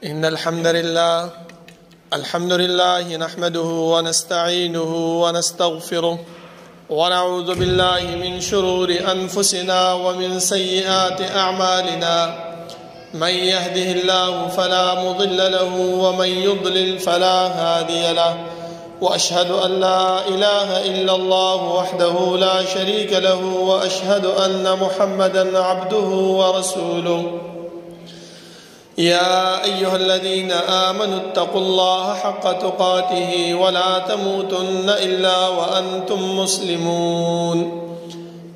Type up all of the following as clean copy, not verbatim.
إن الحمد لله نحمده ونستعينه ونستغفره ونعوذ بالله من شرور أنفسنا ومن سيئات أعمالنا. من يهده الله فلا مضل له ومن يضلل فلا هادي له، وأشهد أن لا إله إلا الله وحده لا شريك له، وأشهد أن محمدا عبده ورسوله. يا أيها الذين آمنوا اتقوا الله حق تقاته ولا تموتن إلا وأنتم مسلمون.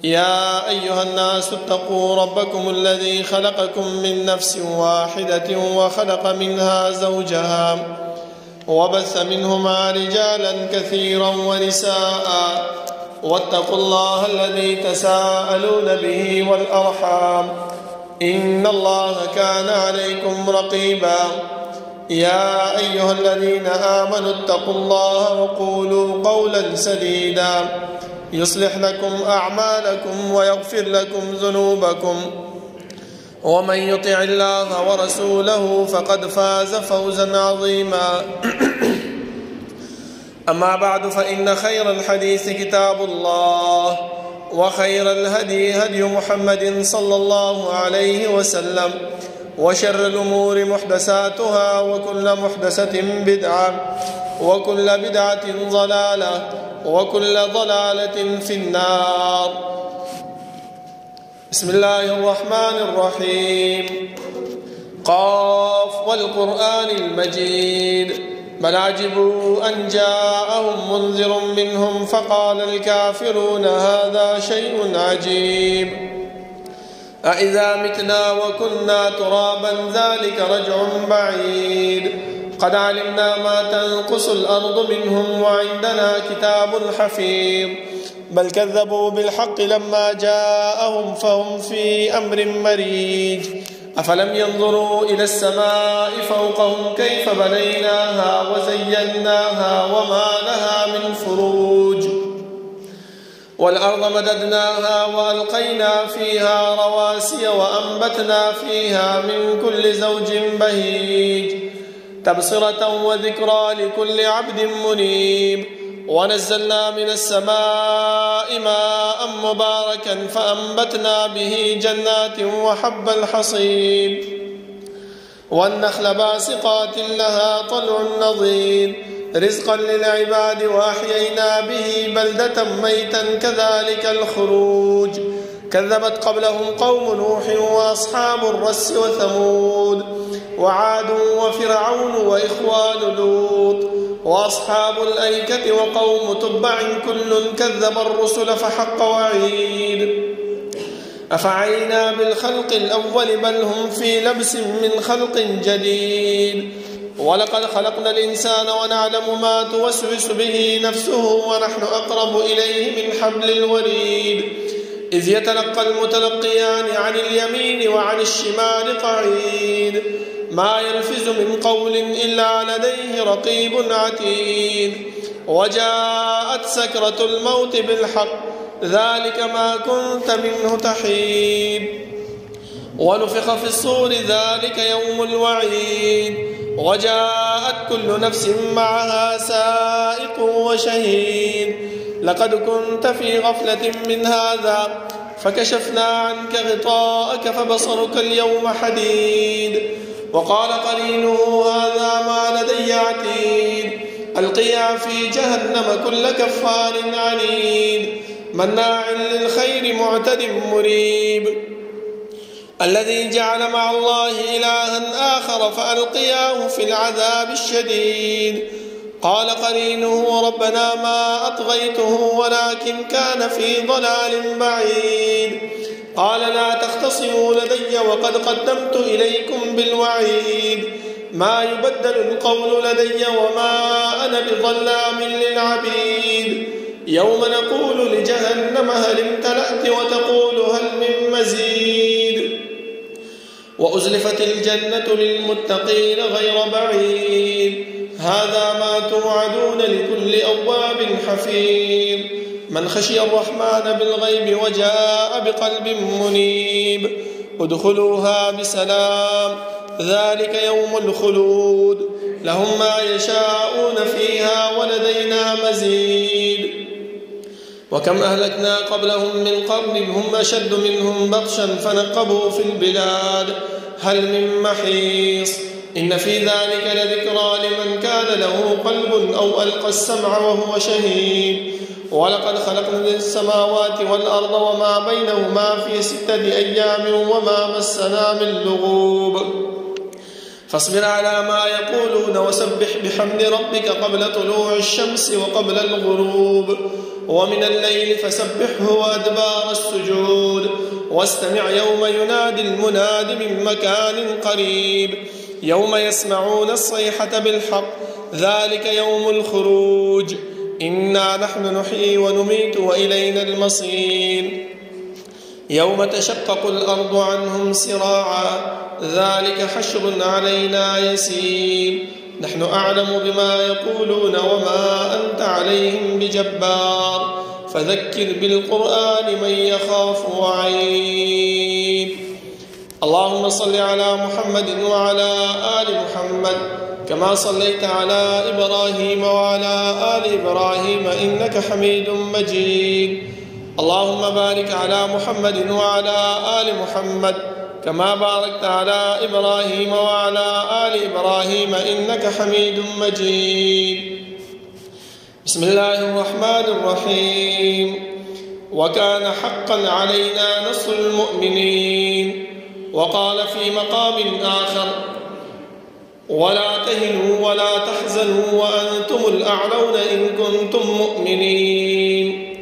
يا أيها الناس اتقوا ربكم الذي خلقكم من نفس واحدة وخلق منها زوجها وبث منهما رجالا كثيرا ونساء، واتقوا الله الذي تساءلون به والأرحام، إن الله كان عليكم رقيبا. يا أيها الذين آمنوا اتقوا الله وقولوا قولا سديدا يصلح لكم أعمالكم ويغفر لكم ذنوبكم، ومن يطع الله ورسوله فقد فاز فوزا عظيما. أما بعد، فإن خير الحديث كتاب الله، وخير الهدي هدي محمد صلى الله عليه وسلم، وشر الأمور محدثاتها، وكل محدثة بدعة، وكل بدعة ضلالة، وكل ضلالة في النار. بسم الله الرحمن الرحيم. قاف والقرآن المجيد، بل عجبوا أن جاءهم منذر منهم فقال الكافرون هذا شيء عجيب. أإذا متنا وكنا ترابا ذلك رجع بعيد. قد علمنا ما تنقص الأرض منهم وعندنا كتاب حفيظ. بل كذبوا بالحق لما جاءهم فهم في أمر مريج. أفلم ينظروا إلى السماء فوقهم كيف بنيناها وزيناها وما لها من فروج. والأرض مددناها وألقينا فيها رواسي وأنبتنا فيها من كل زوج بهيج، تبصرة وذكرى لكل عبد منيب. ونزلنا من السماء ماء مباركا فأنبتنا به جنات وحب الحصيد، والنخل باسقات لها طلع نضيد، رزقا للعباد وأحيينا به بلدة ميتا كذلك الخروج. كذبت قبلهم قوم نوح وأصحاب الرس وثمود وعاد وفرعون وإخوان لوط وأصحاب الأيكة وقوم تبع كل كذب الرسل فحق وعيد. أفعينا بالخلق الأول بل هم في لبس من خلق جديد. ولقد خلقنا الإنسان ونعلم ما توسوس به نفسه ونحن أقرب إليه من حبل الوريد. إذ يتلقى المتلقيان عن اليمين وعن الشمال قعيد. ما يلفظ من قول إلا لديه رقيب عتيد. وجاءت سكرة الموت بالحق ذلك ما كنت منه تحيد. ونفخ في الصور ذلك يوم الوعيد. وجاءت كل نفس معها سائق وشهيد. لقد كنت في غفلة من هذا فكشفنا عنك غطاءك فبصرك اليوم حديد. وقال قرينه هذا ما لدي عتيد. ألقيا في جهنم كل كفار عنيد مناع للخير معتد مريب. الذي جعل مع الله إلها آخر فألقياه في العذاب الشديد. قال قرينه ربنا ما أطغيته ولكن كان في ضلال بعيد. قال لا تختصموا لدي وقد قدمت إليكم بالوعيد. ما يبدل القول لدي وما أنا بظلام للعبيد. يوم نقول لجهنم هل امتلأت وتقول هل من مزيد. وأزلفت الجنة للمتقين غير بعيد. هذا ما توعدون لكل أواب حفيظ. من خشي الرحمن بالغيب وجاء بقلب منيب ادخلوها بسلام ذلك يوم الخلود لهم ما يشاءون فيها ولدينا مزيد وكم أهلكنا قبلهم من قرن هم أشد منهم بطشا فنقبوا في البلاد هل من محيص إن في ذلك لذكرى لمن كان له قلب أو ألقى السمع وهو شهيد ولقد خلقنا السماوات والأرض وما بينهما في 6 أيام وما مسنا من لغوب فاصبر على ما يقولون وسبح بحمد ربك قبل طلوع الشمس وقبل الغروب ومن الليل فسبحه وأدبار السجود واستمع يوم ينادي المناد من مكان قريب يوم يسمعون الصيحة بالحق ذلك يوم الخروج إنا نحن نحيي ونميت وإلينا المصير يوم تشقق الأرض عنهم سراعا ذلك حشر علينا يسير نحن أعلم بما يقولون وما أنت عليهم بجبار فذكر بالقرآن من يخاف وعيد اللهم صل على محمد وعلى آل محمد كما صليت على إبراهيم وعلى آل إبراهيم إنك حميد مجيد اللهم بارك على محمد وعلى آل محمد كما باركت على إبراهيم وعلى آل إبراهيم إنك حميد مجيد بسم الله الرحمن الرحيم وكان حقا علينا نصر المؤمنين وقال في مقام آخر ولا تهنوا ولا تحزنوا وأنتم الأعلون إن كنتم مؤمنين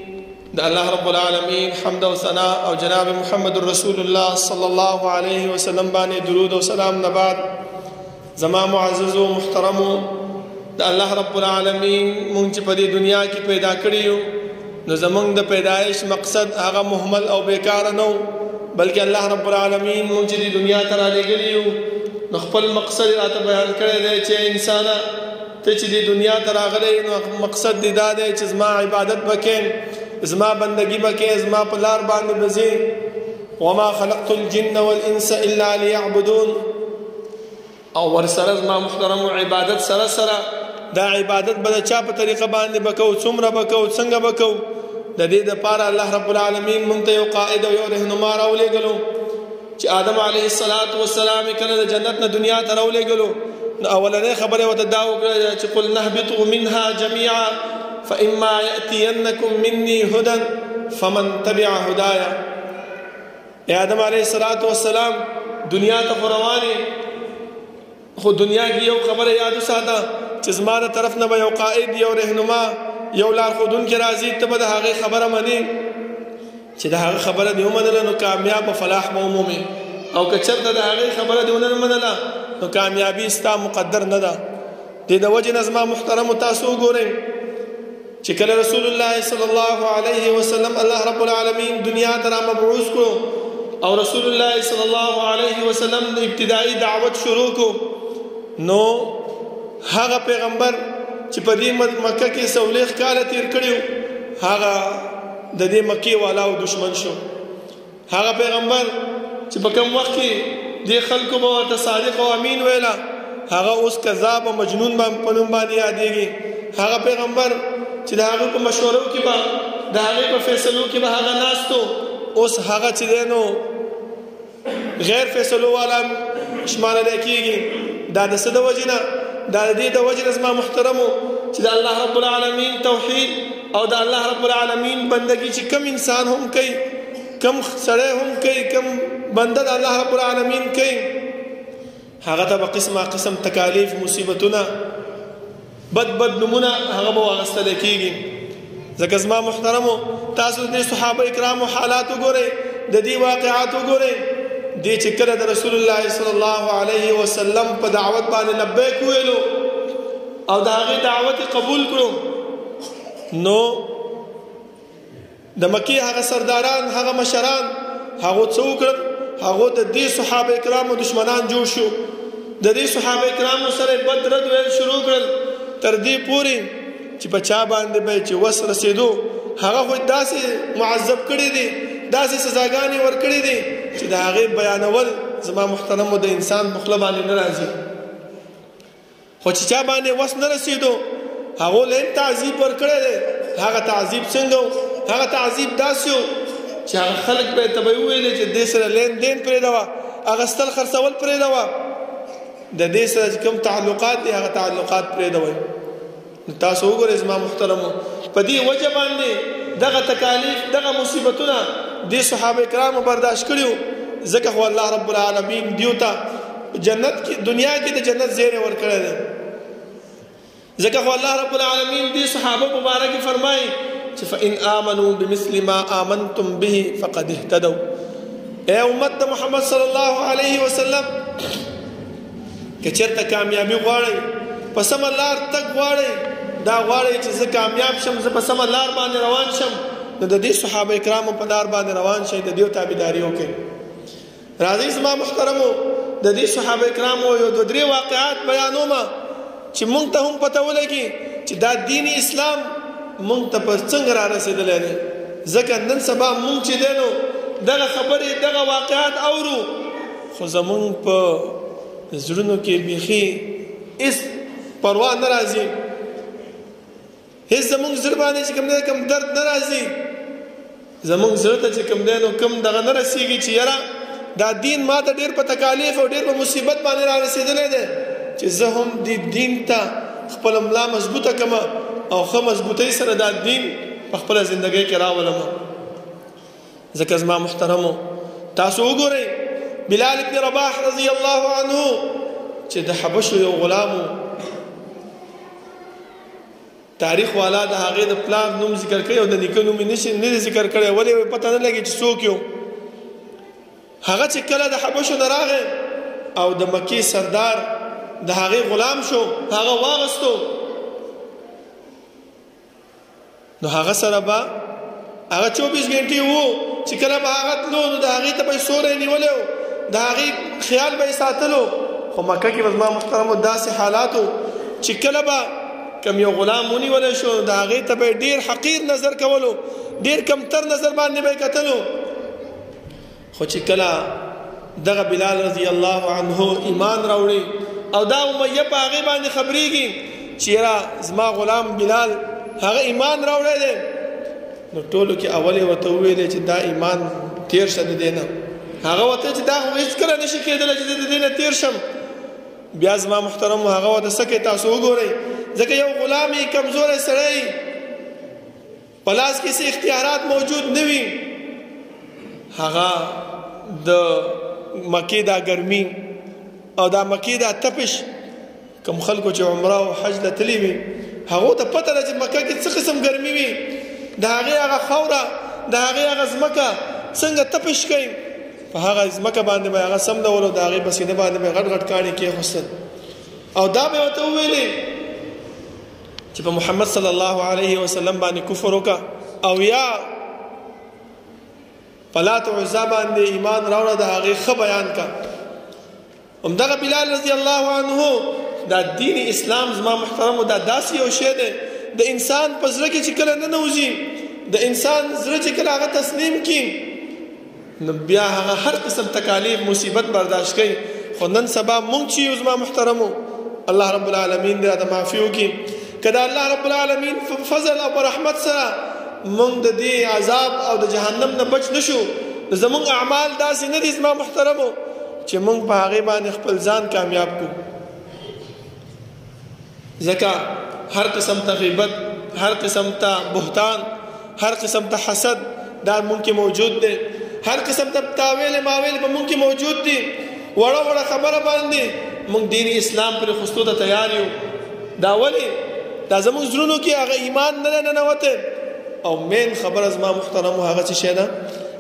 ده الله رب العالمين حمد و ثناء او جناب محمد رسول الله صلى الله عليه وسلم باندې درود او سلام نبات زما معزز و محترم ده الله رب العالمین مونږ په دې دنیا کې پیدا کړیو نو زمونږ د پیدایش مقصد هغه مهمل او بیکار نه بلکې الله رب العالمین مونږ دې دنیا ته را لګلیو نو خپل مقصد راته بیان کړی دی چې انسان ته چې دې دنیا ته راغلی نو مقصد دې دا دی چې زما عبادت وکړې زما بندگی بکې زما په لار باندې بزې وما خلقت الجن والانس الا ليعبدون او ورسره زما محترم عبادت سره سره دا عبادت به چا په طریقه باندې بکو څومره بکو څنګه بکو د دې لپاره الله رب العالمین مونږ ته یو قائد او یو رهنما راولېږلو چې آدم علیه السلام کله د جنت نه دنیا ته راولېږلو نو اولنې خبره ورته دا وکړه چې قل نهبطوا منها جميعا فإما يأتينكم مني هدى فمن تبع هدايا يا آدم عليه السلام دنیا ته روانه خو دنیا کې یو خبره یاد وساته چې زما د طرف نه یو قائد یو رهنما یو لار خودون کې راځي ته به د هغه خبره مني چې د هغه خبره دی ومنله نو کامیاب او فلاح به ومومي او که چېرته د هغه خبره دی ونه منله نو کامیابی ستا مقدر نه ده د وجه نه زما محترم تاسو ګورئ چې کله رسول الله صلی الله علیه وسلم الله رب العالمین دنیا ته را مبعوث کړو او رسول الله صلی الله علیه وسلم د ابتدایي دعوت شروع کو نو هغه پیغمبر چې په دې مکه کې سولېخ کاله تیر کړیو هغه د دې مکی والاو دشمن شو هغه پیغمبر چې په کوم وخت کې د خلکو به ورته صادق او امین ویلا هغه اوس کذاب او مجنون باندې یادېږي هغه پیغمبر چې د هغه په مشورو کې به د هغه په فیصلو کې به هغه ناستو اوس هغه چې دینو غیر فیصلو والا شمارل کېږي دا د څه د وجې نه دا د دې د وجې نه زما محترمو چې د الله رب العالمین توحید او د الله رب العالمین بندگی چې کم انسان هم کوي کم سړی هم کوي کم بنده د الله رب العالمین کوي هغه ته به قسمه قسم تکالیف مصیبتونه بد نمونه هغه به واغستل کېږي ځکه زما محترمو تاسو د صحابه کرامو حالات وګورئ د دې واقعات وګورئ دې چې کله د رسول الله صلی الله علیه وسلم په دعوت باندې لبیک ویلو او د هغې دعوت قبول کړو نو د مکی هغه سرداران هغه مشران هغه څه وکړل هغه د دې صحابه کرامو دشمنان جوړ شو د دې صحابه کرامو سره بد رد ویل شروع کړل تر دې پورې چې په چا باندې به چې وس رسیدو هغه خو داسې معذب کړي دي داسې سزاګانې ورکړي دي چې د هغې بیانول زما محترمو د انسان په خوله باندې نه راځي، خو چې چا باندې وس نه رسېدو هغو له تعذیب ورکړی دی. هغه تعذیب څنګه و؟ هغه تعذیب داسې و چې هغه خلک به یې ته به یې وویلې چې دې سره لین دین پرېږدوه، اخیستل خرڅول پرېږدوه، د دې سره چې کوم تعلقات دي هغه تعلقات پرېږدوئ. تاسو وګورئ زما محترمو، په دې وجه باندې دغه تکالیف دغه مصیبتونه دې صحابه کرامو برداشت کړي، ځکه خو الله رب العالمین دیو ته جنت کې دنیا کې د جنت زیری ورکړی دی. ځکه خو الله رب العالمین دې صحابه مبارک فرمایي چې فإن آمنوا بمثل ما آمنتم به فقد اهتدوا. اے امت د محمد صلی الله علیه وسلم، که چېرته کامیابي غواړئ، په سمه لار تګ غواړئ، دا غواړئ چې زه کامیاب شم، زه په سمه لار باندې روان شم، نو د دې صحابه کرامو په لار باندې روان شئ، د دې تابعداري وکړئ. راځئ زما محترمو، د دې صحابه کرامو یو دوه درې واقعات بیانوم چې موږ ته هم پته ولګي چې دا دین اسلام موږ ته په څنګه را رسېدلی دی. ځکه نن سبا موږ چې دی نو دغه خبرې دغه واقعات اورو، خو زموږ په زړونو کې بیخي هېڅ پروا نه راځي، هېڅ زموږ زړه باندې چې کوم دی کوم درد نه راځي، زموږ زړه ته چې کوم دی نو کوم دغه نه رسېږي چې یاره دا دین ما ته ډېر په تکالیف او ډېر په مصیبت باندې را رسېدلی دی چې زه هم دې دین ته خپله ملا مضبوطه کړم او ښه مضبوطۍ سره دا دین په خپله زندګۍ کې راولم. ځکه زما محترمو تاسو وګورئ بلال ابن رباح رضی الله عنه چې د حبشو یو غلامو، تاریخ والا د هغې د پلار نوم ذکر کوي او د نیکه نوم یې نه دی ذکر کړی، ولې پته نه لګي چې څوک یو. هغه چې کله د حبشو نه راغی او د مکې سردار د هغې غلام شو، هغه واغستو، نو هغه سره به هغه 24 غنټې وو چې کله به هغه تلو نو د هغې ته به یې سوری نیولی و، د هغې خیال به یې ساتلو. خو مکه کې به زما محترمو داسې حالاتو چې کله به کم یو غلام ونیولی شو د هغې ته به یې ډېر حقیر نظر کولو، ډېر کمتر نظر باندې به یې کتلو. خو چې کله دغه بلال رضی الله عنه ایمان راوړي او دا امیه په هغې باندې خبرېږي چې یاره زما غلام بلال هغه ایمان راوړی دی، نو ټولو کې اول یې ورته وویلې چې دا ایمان تېر شه د دې نه. هغه ورته چې دا خو هېڅکله نشي کېدلی چې زه د دې نه تېر شم. بیا زما محترمو هغه ورته څه کوي تاسو وګورئ، ځکه یو غلام یې کمزوری سړی په لاس کې څه اختیارات موجود نه وي، هغه د مکې دا ګرمي او دا مکې دا تپش، کوم خلکو چې عمره او حج ته تللي وي هغو ته پته ده چې مکه کې څه قسم ګرمي وي، د هغې هغه خاوره د هغې هغه ځمکه څنګه تپش کوي، په هغه ځمکه باندې به هغه سمدول او د هغې په سینه باندې به غټ غټ کاڼي کېښوستل او دا به ورته وویلې چې په محمد صلی الله علیه وسلم باندې کفر وکړه او یا په لات او عزا باندې ایمان راوړه، د هغې ښه بیان کا. همدغه بلال رضی الله عنه دا دین اسلام زما محترمو دا داسې یو شی دی د انسان په زړه کې چې کله ننوځي، د انسان زړه چې کله هغه تسلیم کړي نو بیا هغه هر قسم تکالیف مصیبت برداشت کوي. خو نن سبا مونږ چې یو زما محترمو الله رب العالمین دې راته معافي وکړي، که د الله رب العالمین په فضل او په رحمت سره مونږ د دې عذاب او د جهنم نه بچ نشو، زمونږ اعمال داسې نه دي زما محترمو چې مونږ په هغې باندې خپل ځان کامیاب کړو. ځکه هر قسم ته غیبت، هر قسم ته بهتان، هر قسم ته حسد دا مونږ کې موجود دی، هر قسم ته تاویل ماویل په مونږ کې موجود دي. وړه وړه خبره باندې مونږ دین اسلام پر خستو ته تیار یو. دا ولې دا زمونږ زړونو کې هغه ایمان نه ننوتی او مین خبره زما محترمو هغه څه شی ده،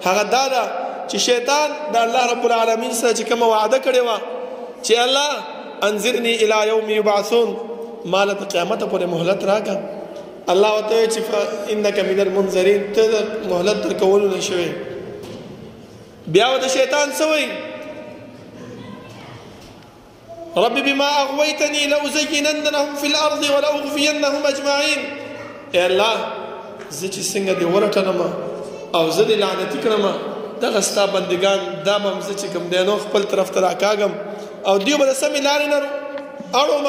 هغه دا ده چې شیطان د الله رب العالمین سره چې کومه وعده کړې وه چې الله انظرني الى یوم یبعثون، ما له قیامت پورې مهلت راکړه، الله ورته وایي چې انک من المنظرین، ته د مهلت درکولو نه شوې. بیا ورته شیطان څه وایي؟ رب بما اغویتنی لازینن لهم فی الارض ولاغوینهم اجمعین. ای الله زه چې څنګه دې ورټنم او زه دې لعنتي کړم دغه ستا بندګان دا به هم زه چې کوم دی نو خپل طرف ته راکاږم او دیو به د سمې لارې نه اړوم.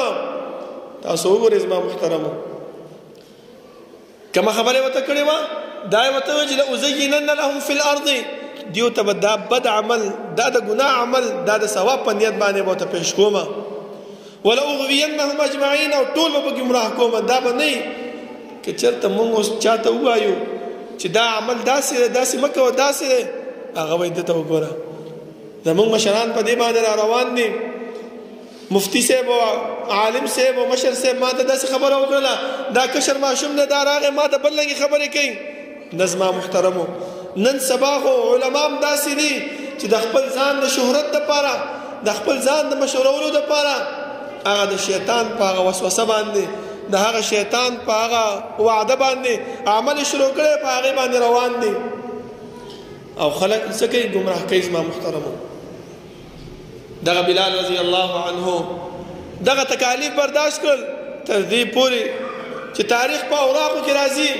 تاسو وګورئ زما محترمو، کومه خبرې ورته کړې وه دا یې ورته ویل چې لأزینن لهم فی الارض، دیو ته به دا بد عمل، دا د ګناه عمل، دا د ثواب په نیت باندې به ورته پیش کومه. ولأغوینهم اجمعین، او ټول به په ګمراه کومه. دا به نه که چېرته مونږ اوس چاته ووایو چې دا عمل داسې دی، داسې مه کوه، داسې دی، هغه وایي ده ته وګوره زمونږ مشران په دې باندې را روان دي، مفتی صاحب او عالم صاحب او مشر صاحب ما ته داسې خبره وکړله، دا کشر ماشوم دی دا راغی ما ته بل رنګې خبرې کوي. نه زما محترمو، نن سبا خو علما هم داسې دي چې د خپل ځان د شهرت دپاره، د خپل ځان د مشهورولو دپاره هغه د شیطان په هغه وسوسه باندې، د هغه شیطان په هغه وعده باندې عمل شروع کړی، په هغې باندې روان دي او خلک څه کوي؟ ګمراه کوي. زما محترمو، دغه بلال رضی الله عنه دغه تکالیف برداشت کړل تر دې پورې چې تاریخ په اوراقو کې راځي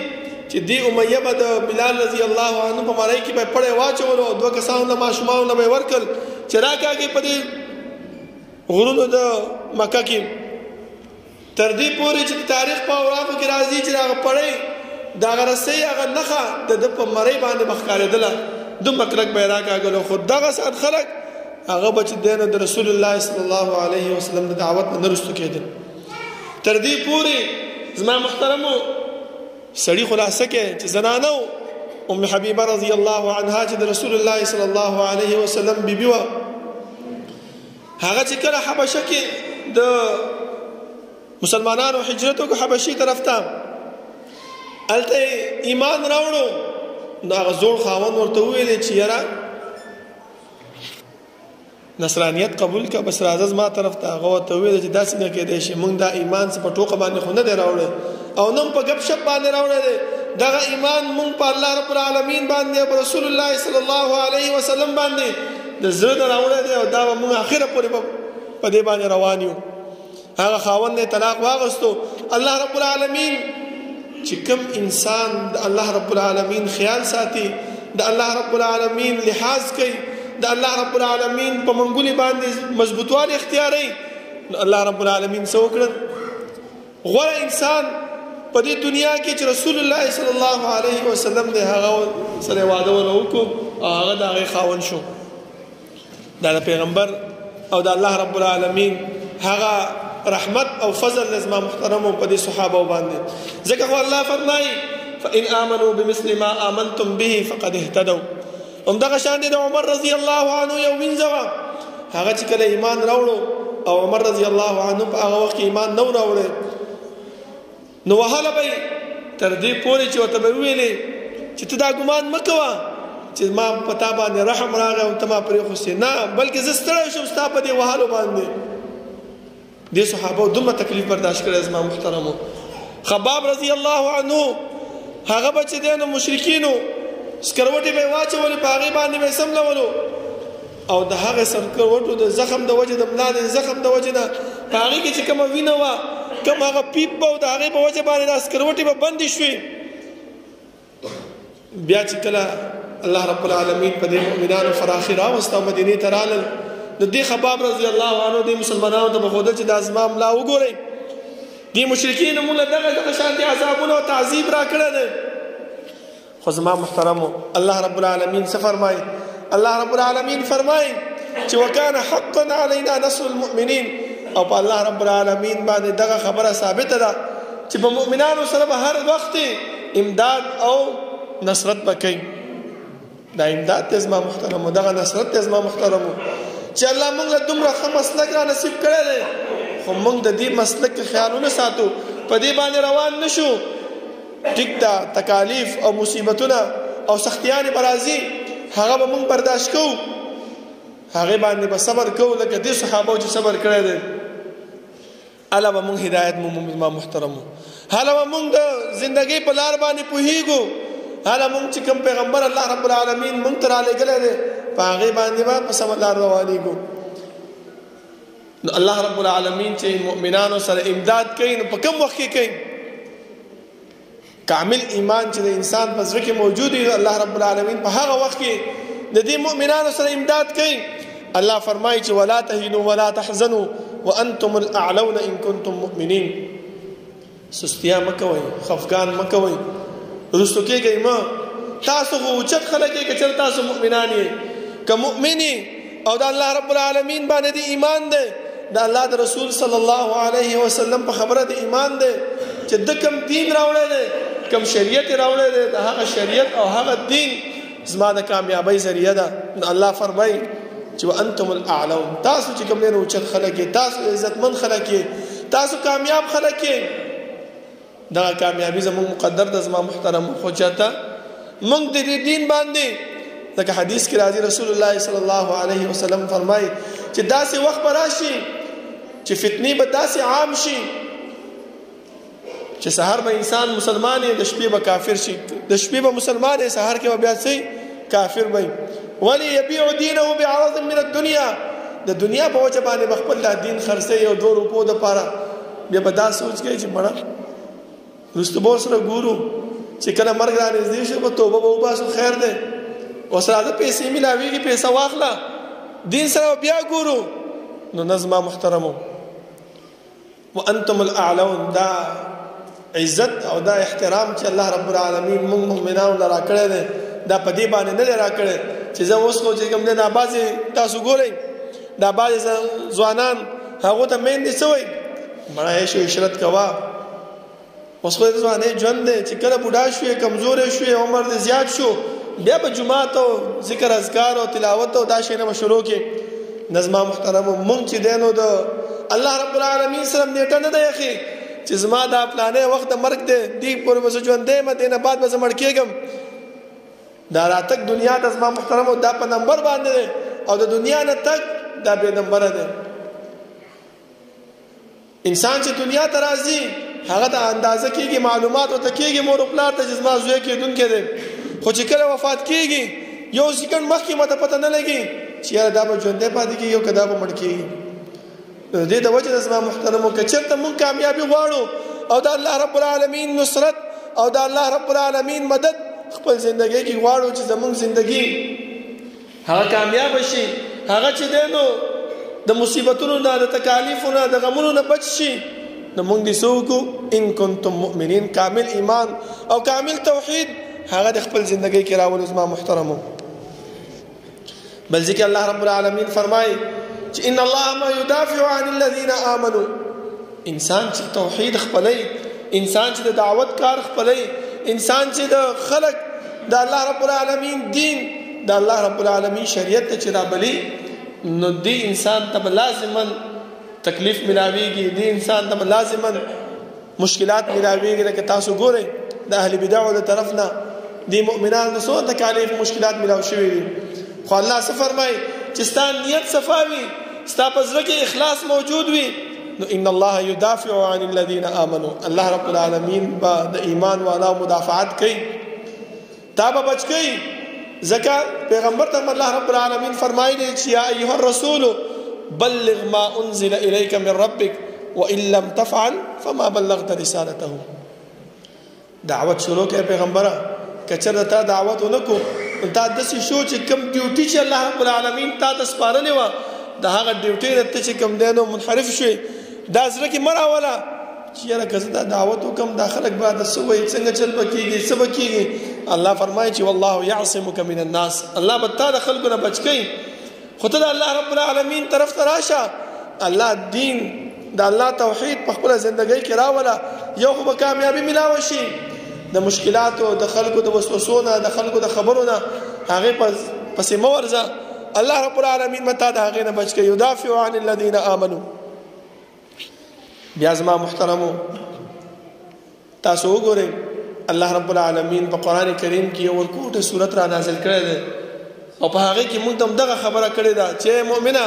چې دې امیه به د بلال رضی الله عنه په مرۍ کې به پړی واچولو او 2 کسانو له ماشومانو نه به یې ورکړل چې راکاږي په دې غرونو د مکه کې، تر دې پورې چې تاریخ په اوراقو کې راځي چې هغه پړی د هغه رسۍ هغه نښه د ده په مرۍ باندې به ښکارېدله، دومره کلک به یې راکاږلو. خو دغه ساعت خلک هغه به چې دی نو د رسول الله صلی الله علیه وسلم د دعوت نه رستو کېدل. تر دې پورې زما محترمو سړي خلاصه کې چې زنانه ام حبیبه رضی الله عنها چې د رسول الله صلی الله علیه وسلم بیبي وه، هغه چې کله حبشه کې د مسلمانانو هجرت وکړو حبشي طرف ته، هلته ایمان راوړو، نو هغه زوړ خاوند ورته وویلې چې یاره نصرانیت قبول کا، بس راځه زما طرف ته. هغه ورته وویل چې داسې نه کېدی شي، موږ دا ایمان څه په ټوقه باندې خو نه دی راوړی او نه په ګپ شپ باندې راوړی دی، دغه ایمان موږ په الله رب العالمین باندې او په رسول الله صلی الله علیه وسلم باندې د زړه نه راوړی دی او دا به موږ اخره پورې په دې باندې روان یو. هغه خاوند نه طلاق واغستو. الله رب العالمین چې کوم انسان د الله رب العالمین خیال ساتي، د الله رب العالمین لحاظ کوي، د الله رب العالمین په منګولي باندې مضبوطوالی اختیاروي، الله رب العالمین څه وکړل؟ غوره انسان په دې دنیا کې چې رسول الله صلی الله علیه وسلم دی هغه سره واده ونه وکړو او هغه د هغې خاوند شو. دا د پیغمبر او د الله رب العالمین هغه رحمت او فضل زما محترمو په دې صحابه باندې. ځکه خو الله فرمایي فإن آمنوا بمثل ما آمنتم به فقد اهتدوا. همدغه شان دی د عمر رضی الله عنه یو وینځه وه، هغه چې کله ایمان راوړو او عمر رضی الله عنه په هغه وخت کې ایمان نه و راوړی، نو وهله به یې تر دې پورې چې ورته به یې ویلې چې ته دا ګمان مه کوه چې ما په تا باندې رحم راغی او ته ما پرېښوستې، نه بلکې زه ستړی شم ستا په دې وهلو باندې. دې صحابو دومره تکلیف برداشت کړی زما محترمو. خباب رضی الله عنه هغه به چې دی نو مشرکینو سکروټې به یې واچولې، په هغې باندې به یې سملولو او د هغې سکروټو د زخم د وجې د ملا د زخم د وجې نه په هغې کې چې کومه وینه وه، کوم هغه پیپ به د هغې په وجه باندې دا سکروټې به بندې شوې. بیا چې کله الله رب العالمین په دې مؤمنانو فراخي راوسته او مدینې ته رالل، نو دې خباب رضی الله عنه دې مسلمانانو ته به ښودل چې دا زما ملا وګورئ، دې مشرکینو موږ له دغه شانتې عذابونه او تعذیب را کړی دی. خو زما محترمو الله رب العالمین څه فرمایي؟ الله رب العالمین فرمایي چې وکانه حقا علینا نصر المؤمنین، او په الله رب العالمین باندې دغه خبره ثابته ده چې په مؤمنانو سره به هر وخت امداد او نصرت به کوي. دا امداد ته زما محترمو، دغه نصرت ته زما محترمو چې الله موږ له دومره ښه مسلک را نصیب کړی دی، خو موږ د دې مسلک خیال ونه ساتو، په دې باندې روان نه شو. ټیک ده تکالیف او مصیبتونه او سختیانې به راځي، هغه به موږ برداشت کوو، هغې باندې به صبر کوو لکه دې صحابو چې صبر کړی دی. هله به موږ هدایت مومو زما محترمو، هله به موږ د زندګۍ په لار باندې پوهېږو، هله موږ چې کوم پیغمبر الله رب العالمین موږ ته رالیږلی دی په هغې باندې به په سمه لار روانېږو. نو الله رب العالمین چې مؤمنانو سره امداد کوي، نو په کوم وخت کې کوي؟ کامل ایمان چې د انسان په زړه کې موجود وي، الله رب العالمین په هغه وخت کې د دې مؤمنانو سره امداد کوي. الله فرمایي چې ولا تهنوا ولا تحزنوا وانتم الاعلون ان كنتم مؤمنين. سستیا مکوئ، خفقان مکوئ، رستو کېږئ مه. تاسو خو اوچت خلک یې که چېرې تاسو مؤمنان یې. که مؤمن یې او د الله رب العالمین باندې د ایمان دی، د الله د رسول صلی الله علیه وسلم په خبره د ایمان دی چې د کوم دین راوړی دی، کوم شریعت یې راوړی دی، د هغه شریعت او هغه دین زما د کامیابۍ ذریعه ده. نو الله فرمایي چې وانتم الاعلون، تاسو چې کوم دی نو اوچت خلک یې، تاسو عزتمند خلک یې، تاسو کامیاب خلک یې. دغه کامیابي زموږ مقدر ده زما محترم. خو چاته موږ د دې دین باندې لکه حدیث کې راځي رسول الله صلی الله علیه وسلم فرمایي چې داسې وخت به راشي چې فتنې به داسې عام شي چې سحر به انسان مسلمان یې، د شپې به کافر شي، د شپې به مسلمان یې، سحر کې به بیا څه کافر وي. ولی یبیع دینه بعرض من الدنیا، د دنیا په وجه باندې به خپل دین خرڅوي او 2 روپو دپاره. بیا به دا سوچ کوي چې مړه وروسته به ورسره ګورو چې کله مرګ رانږدې شي به توبه به وباسو، خیر دی، ورسره د پیسې میلاویږي، پیسه واخله، دین سره بیا ګورو. نو نه زما محترمو، وانتم الاعلون، دا عزت او دا احترام چې الله رب العالمین موږ مؤمنانو له راکړی دی، دا په دې باندې نه دی راکړی چې زه اوس خو چې کوم دی دا بعضې تاسو ګورئ دا بعضې ځوانان هغو ته میندې څه وایي مړه عیش و عشرت کوه. اوس خو د ځوانۍ ژوند دی چې کله بوډا شوې، کمزوری شوې، عمر دې زیات شو، بیا به جماعت او ذکر اذکار او تلاوت او دا شیونه به شروع کړي. نه زما محترمو، مونږ چې دی نو د الله رب العالمین سره نیټه نه دی اخی چې زما دا پلانې وخت د مرګ دی، دې پورې به زه ژوندی یم، دې نه بعد به زه مړ کېږم. دا راتګ دنیا ته زما محترمو دا په نمبر باندې دی، او د دنیا نه تګ دا بې نمبره دی. انسان چې دنیا ته راځي هغه ته اندازه کېږي، معلومات ورته کېږي مور و پلار ته چې زما زوی کېدونکی دی. خو چې کله وفات کېږي یو سکند مخکې ماته پته نه لګي چې یاره دا به ژوندی پاتې کېږي او که دا به مړ کېږي. دې د وجې د زما محترمو که چېرته مونږ کامیابي غواړو او د الله رب العالمین نصرت او د الله رب العالمین مدد خپل زندګۍ کې غواړو چې زمونږ زندګي هغه کامیاب شي، هغه چې دی نو د مصیبتونو نه، د تکالیفو نه، د غمونو نه بچ شي، نو مونږ دې څه وکړو؟ ان کنتم مؤمنین، کامل ایمان او کامل توحید هغه د خپل زندګۍ کې راولو زما محترمو. بل ځکه الله رب العالمین فرمایي چې ان الله ما يدافع عن الذين آمنوا. انسان چې توحید خپلوي، انسان چې د دعوت کار خپلوي، انسان چې د خلق د الله رب العالمین دین، د الله رب العالمین شریعت ته چې رابلي، نو دې انسان ته لازما تکلیف ملاویږي، دې انسان ته لازما مشکلات ملاویږي. لکه تاسو ګورئ د اهل بدعو د طرف نه دې مؤمنانو څو تکالیف مشکلات ملاو شوي دي. خو الله څه فرمایي چې ستا نیت صفا وي، ستا په زړه کې اخلاص موجود وي، نو ان الله يدافع عن الذين آمنوا، الله رب العالمین به د ایمان والا مدافعت کوي، تا به بچ کوي. ځکه پیغمبر ته الله رب العالمین فرمایلی چې یا ایها الرسول بلغ ما انزل الیک من ربک وان لم تفعل فما بلغت رسالته. دعوت شروع کړه پیغمبره، که چېرته تا دعوت ونه کړو تا داسې شو چې کوم ډیوټي چې الله رب العالمین تا ته سپارلې وه د هغه ډیوټۍ نه ته چې کوم دی نو منحرف شوې، دا زړه کې مه راوله چې یاره که زه دا دعوت وکړم دا خلک به دا څه وایي، څنګه چل به کېږي، څه به کېږي. الله فرمایي چې والله یعصمک من الناس، الله به تا د خلکو نه بچ کوي. خو ته د الله رب العالمین طرف ته راشه، الله دین د الله توحید په خپله زندګۍ کې راوله، یو خو به کامیابي میلاوه شي، د مشکلاتو، د خلکو د وسوسو نه، د خلکو د خبرو نه هغې پسې مه ورځه. الله رب العالمین به تا د هغې نه بچ کوي. یدافع عن الذین آمنوا. بیا زما محترمو تاسو وګورئ الله رب العالمین په قرآن کریم کې یو ورکوټه صورت را نازل کړی دی او په هغې کې موږ ته هم دغه خبره کړې ده چې مؤمنه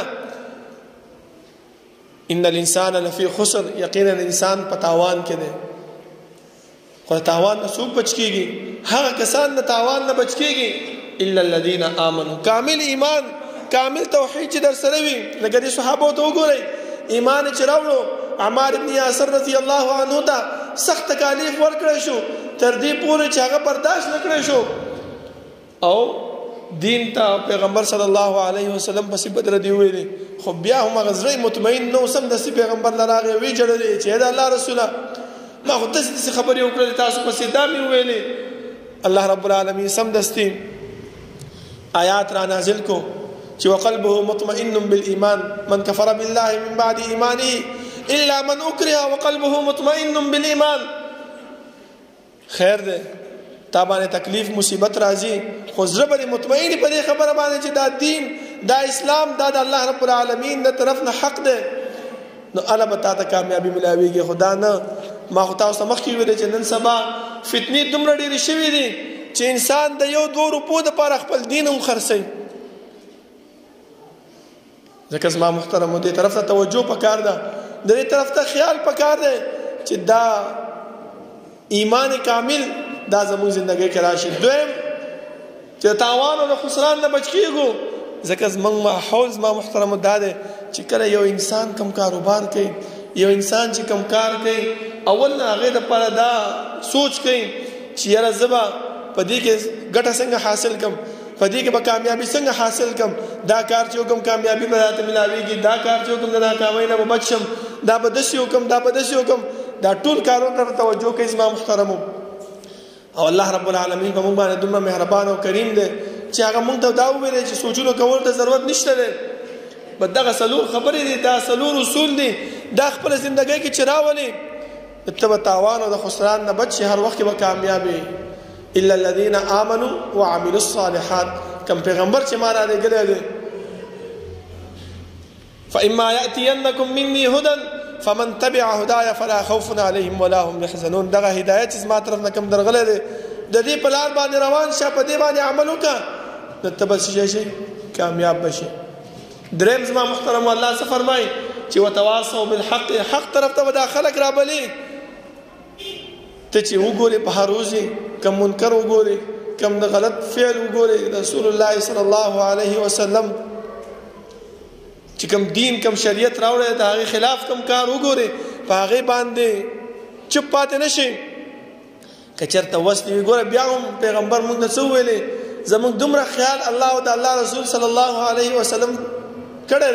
ان الانسان لفی خسر، یقینا انسان په تاوان کې دی. خو تاوان نه څوک بچ کېږي؟ هغه کسان نه تاوان نه بچ کېږي الا الذین آمنوا. کامل ایمان، کامل توحید چې در سره وي. لکه دې صحابو ته وګورئ، ایمان چې راوړو، عمار ابن یاسر رضی الله عنه ته سخت تکالیف ورکړی شو، تر دې پورې چې هغه برداشت نه کړی شو او دین ته پیغمبر صلی الله علیه وسلم پسې بدر دی ویلي خو بیا هم غزرې مطمئن نو سم د پیغمبر لراغه وی جوړلې چې دا الله رسوله ما خو تاسو خبرې وکړې تاسو پسې دا مې ویلي الله رب العالمین سم دستي آیات را نازل کو چې وقلبه مطمئن بالایمان من كفر بالله من بعد ایمانه الا من اكره وقلبه مطمئن بالایمان خیر ده تابانه تکلیف مصیبت راځي خو زړه به مطمئن په دې خبره باندې چې دا دین دا اسلام دا د الله رب العالمین د طرف نه حق ده نو الله به تاسو کامیابی ملاويږي خدا نه ما خو تاسو مخکې ویل چې نن سبا فتنې دومره ډېرې شوې دي چې انسان د 1-2 روپو لپاره خپل دین هم خرڅوي ځکه زما محترمو دې طرف ته توجه پکار ده دې طرف ته خیال پکار ده چې دا ایمان کامل دا زموږ ژوندۍ کې راشي دویم چې تاوان او خسران نه بچ کیږو ځکه زموږ ماحول زما محترمو دا ده چې کله یو انسان کم کاروبار کوي یو انسان چې کم کار کوي اول نه هغه د پر دا سوچ کوي چې یاره زبا پدې کې ګټه څنګه حاصل کم پدې کې به کامیابی څنګه حاصل کم دا کار چې کوم کامیابی به راته ملاويږي دا کار چې کوم نه ناکامۍ نه بچم دا به دسي حکم دا به دسي حکم دا ټول کارونه ته توجه کوي زما محترمو او الله رب العالمین په موږ باندې دومره مهربان او کریم دی چې هغه موږ ته دا وویل چې سوچونو کول ته ضرورت نشته دی بدغه سلور خبرې دي دا سلور اصول دي دا خپل ژوندۍ کې چراولي اتبع تاوان او د خسران نه بچ هر وخت به کامیابی الا الذين امنوا وعملوا الصالحات کم پیغمبر چې ما را لګل دي فاما ياتينكم مني هدى فمن تبع هدايا فلا خوف عليهم ولا هم يحزنون دغه هدایت چې ما طرف نه کم درغله دي د دې په لار باندې روان شه په دې باندې عمل وکړه نو ته بس شي کامیاب بشي دریم زما محترم الله څه فرمایي چې وتواصوا بالحق حق طرف ته مداخله را بلی ته چې وګوري په هر روزي کم منکر وګوري کم د غلط فعل وګوري رسول الله صلی الله علیه وسلم چې کم دین کم شریعت راوړی دا غي خلاف کم کار وګوري په هغه باندې چپ پاتې نشي کچرته وسلی وګوره بیا هم پیغمبر موږ ته څه ویلي زموږ دومره خیال الله او د الله رسول صلی الله علیه وسلم کړه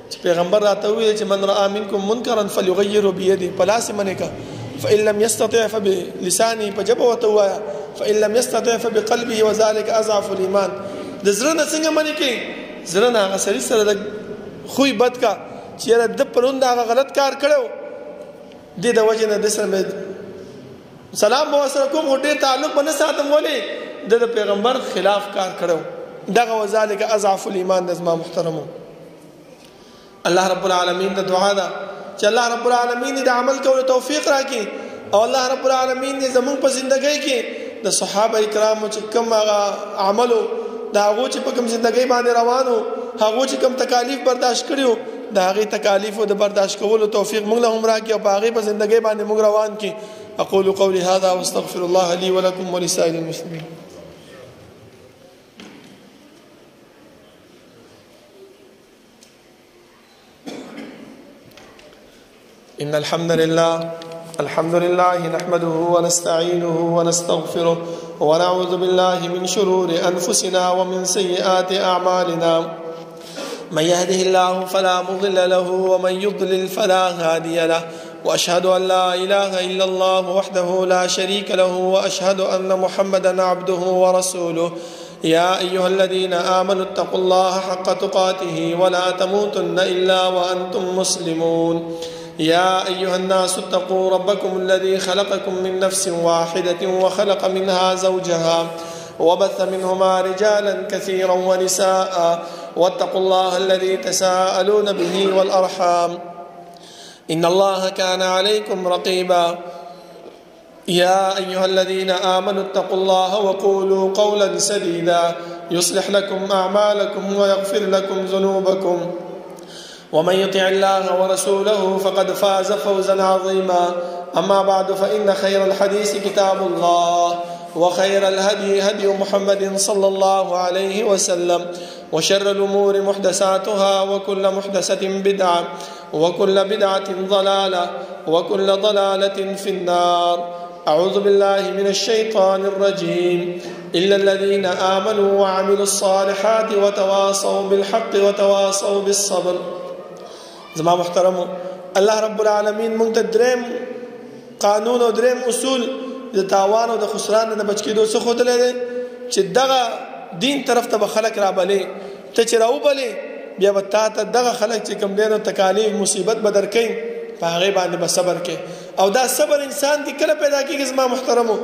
چې پیغمبر راته ویل چې من رأى منکم منکرا فليغيره بيده پلاس منکا فإن لم يستطع فبلسانه فجبوته فإن لم يستطع فبقلبه وذلك أضعف الإيمان د زړه نه څنګه منی کوي زړه نه هغه سړي سره د خوې بد کا چې د پرون دا غلط کار کړو د وجه نه د سره سلام به سره کوم ډېر تعلق باندې ساتم ولې د پیغمبر خلاف کار کړو دغه وذلك اضعف الايمان د زما محترمو الله رب العالمین د دعا ده چې الله رب العالمین د عمل کولو توفیق راکړي او الله رب العالمین زموږ په ژوندۍ کې د صحابه کرامو چې کوم عملو دا هغه چې په کوم ژوندۍ باندې روانو هغه چې کوم تکالیف برداشت کړیو دا هغه تکالیف او د برداشت کولو توفیق موږ له هم راکړي او په هغه په ژوندۍ باندې موږ روان کړي اقول قولي هذا واستغفر الله لي ولكم ولسائر المسلمين إن الحمد لله نحمده ونستعينه ونستغفره ونعوذ بالله من شرور أنفسنا ومن سيئات أعمالنا من يهده الله فلا مضل له ومن يضلل فلا هادي له وأشهد أن لا إله إلا الله وحده لا شريك له وأشهد أن محمدا عبده ورسوله يا أيها الذين آمنوا اتقوا الله حق تقاته ولا تموتن إلا وأنتم مسلمون يا أيها الناس اتقوا ربكم الذي خلقكم من نفس واحدة وخلق منها زوجها وبث منهما رجالا كثيرا ونساء واتقوا الله الذي تساءلون به والأرحام إن الله كان عليكم رقيبا يا أيها الذين آمنوا اتقوا الله وقولوا قولا سديدا يصلح لكم أعمالكم ويغفر لكم ذنوبكم ومن يطع الله ورسوله فقد فاز فوزا عظيما أما بعد فإن خير الحديث كتاب الله وخير الهدي هدي محمد صلى الله عليه وسلم وشر الأمور محدثاتها وكل محدثة بدعة وكل بدعة ضلالة وكل ضلالة في النار أعوذ بالله من الشيطان الرجيم إلا الذين آمنوا وعملوا الصالحات وتواصوا بالحق وتواصوا بالصبر. زما محترمو، الله رب العالمین مونږ ته دریم قانون او دریم اصول د تاوان او د خسران نه بچ کېدو څخه ښودلی دی چې دغه دین طرف ته به خلک رابلې. ته چې راوبلې بیا به تا ته دغه خلک چې کوم دی نو تکالیف مصیبت به درکوي، په هغې باندې به صبر کوي. او دا صبر انسان کې کله پیدا کېږي زما محترمو؟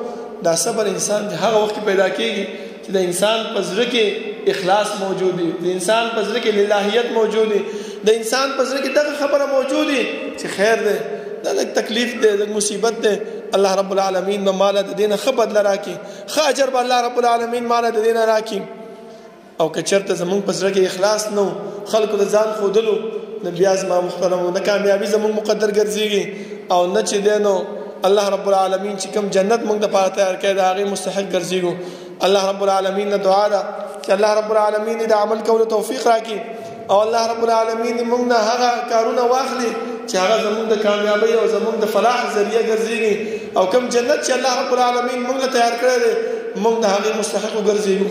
دا صبر انسان کې هغه وخت پیدا کېږي چې د انسان په زړه کې اخلاص موجود وي، د انسان په زړه کې للهیت موجود وي، د انسان په زړه کې دغه خبره موجود وي چې خیر دی، دا لږ تکلیف دی، لږ مصیبت دی، الله رب العالمین به ماله د دې نه ښه بدله راکړي، ښه اجر به الله رب العالمین ماله د دې نه راکړي. او که چېرته زمونږ په زړه کې اخلاص نه و، خلکو د ځان ښودلو، نو بیا زما محترمو نه کامیابي زمونږ مقدر ګرځېږي او نه چې دی نو الله رب العالمین چې کوم جنت موږ دپاره تیار کړی د هغې مستحق ګرځېږو. الله رب العالمین نه دعا ده چې الله رب العالمین د عمل کولو توفیق راکړي او الله رب العالمین موږ نه هغه کارونه واخلي چې هغه زموږ د کامیابۍ او زموږ د فلاح ذریعه ګرځېږي او کوم جنت چې الله رب العالمین موږ له تیار کړی دی موږ د هغې مستحق وګرځېږو.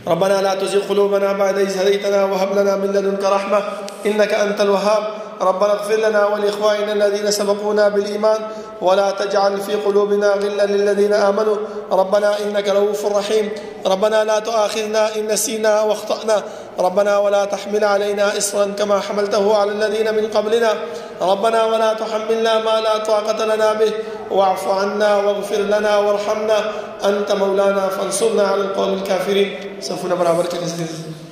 ربنا لا تزغ قلوبنا بعد إذ هديتنا وهب لنا من لدنك رحمة إنك أنت الوهاب. ربنا اغفر لنا ولإخواننا الذين سبقونا بالإيمان ولا تجعل في قلوبنا غلا للذين آمنوا ربنا إنك رؤوف رحيم. ربنا لا تؤاخذنا إن نسينا واخطأنا ربنا ولا تحمل علينا إصرا كما حملته على الذين من قبلنا ربنا ولا تحملنا ما لا طاقة لنا به واعف عنا واغفر لنا وارحمنا أنت مولانا فانصرنا على القوم الكافرين. صفونا برابر كنيسة.